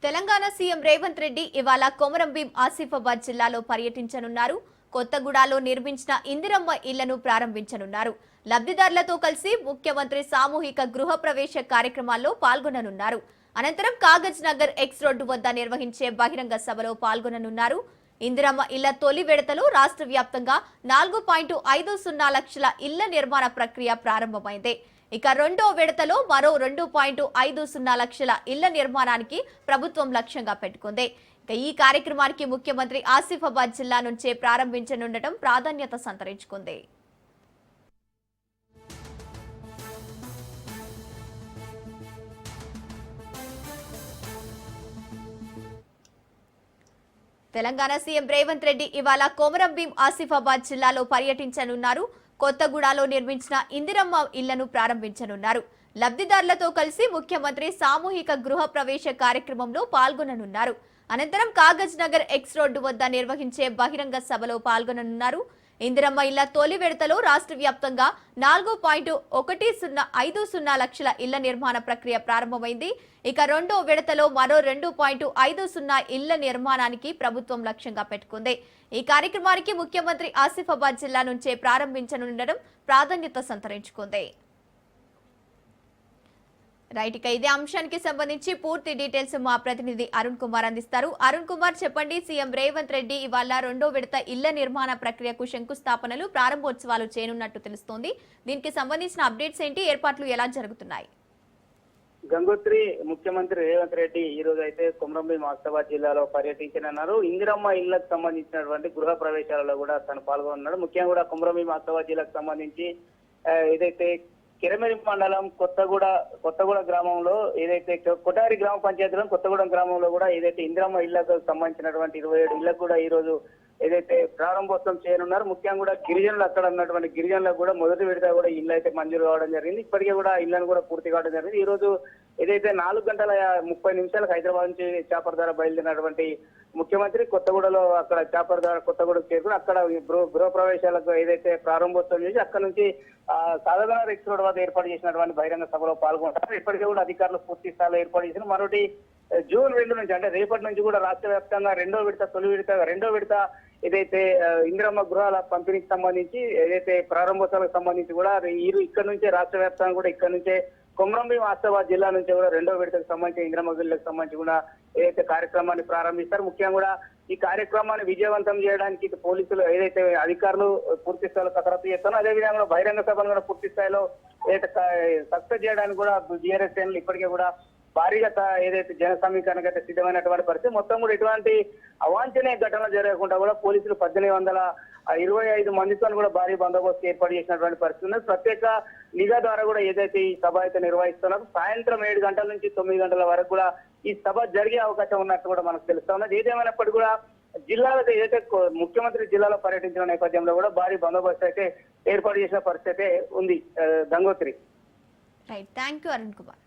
Telangana CM Revanth Reddy ఇవాళ కొమరంభీం ఆసిఫాబాద్ జిల్లాలో పర్యటించనున్నారు. కొత్తగూడలో నిర్మించిన ఇందిరమ్మ ఇళ్లను ప్రారంభించనున్నారు. లబ్ధిదారులతో కలిసి ముఖ్యమంత్రి సామూహిక గృహ ప్రవేశ కార్యక్రమాల్లో పాల్గొననున్నారు. అనంతరం కాగజ్ నగర్ ఎక్స్ రోడ్డు వద్ద నిర్వహించే బహిరంగ సభలో పాల్గొననున్నారు. ఇందిరమ్మ ఇళ్ల తొలి విడతలో రాష్ట్ర వ్యాప్తంగా 4.50 లక్షల ఇళ్ల నిర్మాణ ప్రక్రియ ప్రారంభమైంది. ఇక రెండో విడతలో మరో 2.50 లక్షల ఇళ్ల నిర్మాణానికి ప్రభుత్వం లక్ష్యంగా పెట్టుకుంది. ఇక ఈ కార్యక్రమానికి ముఖ్యమంత్రి ఆసిఫాబాద్ జిల్లా నుంచే ప్రారంభించనుండటం ప్రాధాన్యత సంతరించుకుంది. తెలంగాణ సీఎం రేవంత్ రెడ్డి ఇవాళ కొమరంభీం ఆసిఫాబాద్ జిల్లాలో పర్యటించనున్నారు. కొత్తగూడలో నిర్మించిన ఇందిరమ్మ ఇళ్లను ప్రారంభించనున్నారు. లబ్ధిదారులతో కలిసి ముఖ్యమంత్రి సామూహిక గృహ ప్రవేశ కార్యక్రమంలో పాల్గొననున్నారు. అనంతరం కాగజ్ నగర్ ఎక్స్ రోడ్డు వద్ద నిర్వహించే బహిరంగ సభలో పాల్గొననున్నారు. ఇందిరమ్మ ఇళ్ల తొలి విడతలో రాష్ట్ర వ్యాప్తంగా 4.1050 లక్షల ఇళ్ల నిర్మాణ ప్రక్రియ ప్రారంభమైంది. ఇక రెండో విడతలో మరో 2.50 ఇళ్ల నిర్మాణానికి ప్రభుత్వం లక్ష్యంగా పెట్టుకుంది. ఈ కార్యక్రమానికి ముఖ్యమంత్రి ఆసిఫాబాద్ జిల్లా నుంచే ప్రారంభించనుండడం ప్రాధాన్యత సంతరించుకుంది. రైట్, ఇక ఇదే అంశానికి సంబంధించి పూర్తి డీటెయిల్స్ మా ప్రతినిధి అరుణ్ కుమార్ అందిస్తారు. అరుణ్ కుమార్, చెప్పండి. సీఎం రేవంత్ రెడ్డి ఇవాళ రెండో విడత ఇళ్ల నిర్మాణ ప్రక్రియకు శంకుస్థాపనలు ప్రారంభోత్సవాలు చేయనున్నట్టు తెలుస్తోంది. దీనికి సంబంధించిన అప్డేట్స్ ఏంటి? ఏర్పాట్లు ఎలా జరుగుతున్నాయి? గంగోత్రి ముఖ్యమంత్రి రేవంత్ రెడ్డి ఈ రోజు అయితే కొమరంభీం ఆసిఫాబాద్ జిల్లాలో పర్యటించనున్నారు. ఇందిరమ్మ ఇళ్లకు సంబంధించినటువంటి గృహ ప్రవేశాలలో కూడా తను పాల్గొన్నాడు. ముఖ్యంగా కూడా కొమరంభీం ఆసిఫాబాద్ జిల్లాకు సంబంధించి ఏదైతే కిరమేరి మండలం కొత్తగూడ గ్రామంలో ఏదైతే కొటారి గ్రామ పంచాయతీలో కొత్తగూడెం గ్రామంలో కూడా ఏదైతే ఇందిరమ్మ ఇళ్లకు సంబంధించినటువంటి 27 ఇళ్లకు కూడా ఈ రోజు ఏదైతే ప్రారంభోత్సవం చేయనున్నారు. ముఖ్యంగా కూడా గిరిజనులు అక్కడ ఉన్నటువంటి గిరిజనులకు కూడా మొదటి విడత కూడా ఇల్లు అయితే మంజూరు కావడం జరిగింది. ఇప్పటికే కూడా ఇళ్లను కూడా పూర్తి కావడం జరిగింది. ఈ రోజు ఏదైతే 4:30 హైదరాబాద్ నుంచి చాపర్ ద్వారా బయలుదేరినటువంటి ముఖ్యమంత్రి కొత్తగూడలో అక్కడ చాపర్ ద్వారా కొత్తగూడకు చేరుకుని అక్కడ గృహ ప్రవేశాలకు ఏదైతే ప్రారంభోత్సవం చేసి అక్కడ నుంచి సాధారణ ఎక్స్ రోడ్ వద్ద ఏర్పాటు చేసినటువంటి బహిరంగ సభలో పాల్గొంటారు. ఇప్పటికే కూడా అధికారులు పూర్తి స్థాయిలో ఏర్పాటు చేసిన మరొకటి జూన్ 2 నుంచి అంటే రేపటి నుంచి కూడా రాష్ట్ర వ్యాప్తంగా తొలి విడత ఏదైతే ఇందిరమ్మ గృహాల పంపిణీకి సంబంధించి ఏదైతే ప్రారంభోత్సవాలకు సంబంధించి కూడా ఇక్కడ నుంచే రాష్ట్ర వ్యాప్తంగా కూడా ఇక్కడ నుంచే కొమరంభీం ఆసిఫాబాద్ జిల్లా నుంచి కూడా రెండో విడతకు సంబంధించి ఇందిరమ్మ ఇళ్లకు సంబంధించి కూడా ఏదైతే కార్యక్రమాన్ని ప్రారంభిస్తారు. ముఖ్యంగా కూడా ఈ కార్యక్రమాన్ని విజయవంతం చేయడానికి పోలీసులు ఏదైతే అధికారులు పూర్తి స్థాయిలో కసరత్తు చేస్తారో అదేవిధంగా బహిరంగ సభను కూడా పూర్తి స్థాయిలో ఏదైతే సక్సెస్ చేయడానికి కూడా బీఆర్ఎస్ శ్రేణులు ఇప్పటికే కూడా భారీగా ఏదైతే జన సమీకరణకు అయితే సిద్ధమైనటువంటి పరిస్థితి. మొత్తం కూడా ఎటువంటి అవాంఛనీయ ఘటనలు జరగకుండా కూడా పోలీసులు 1825 మందితో కూడా భారీ బందోబస్తు ఏర్పాటు చేసినటువంటి పరిస్థితి ఉంది. ప్రత్యేక నిఘా ద్వారా కూడా ఏదైతే ఈ సభ అయితే నిర్వహిస్తున్నారు సాయంత్రం 7 గంటల నుంచి 9 గంటల వరకు కూడా ఈ సభ జరిగే అవకాశం ఉన్నట్టు కూడా మనకు తెలుస్తా ఉన్నది. ఏదేమైనప్పటికీ కూడా జిల్లాలో ఏదైతే ముఖ్యమంత్రి జిల్లాలో పర్యటించిన నేపథ్యంలో కూడా భారీ బందోబస్తు అయితే ఏర్పాటు చేసిన పరిస్థితి ఉంది. Gangotri. Right, thank you Arun Kumar.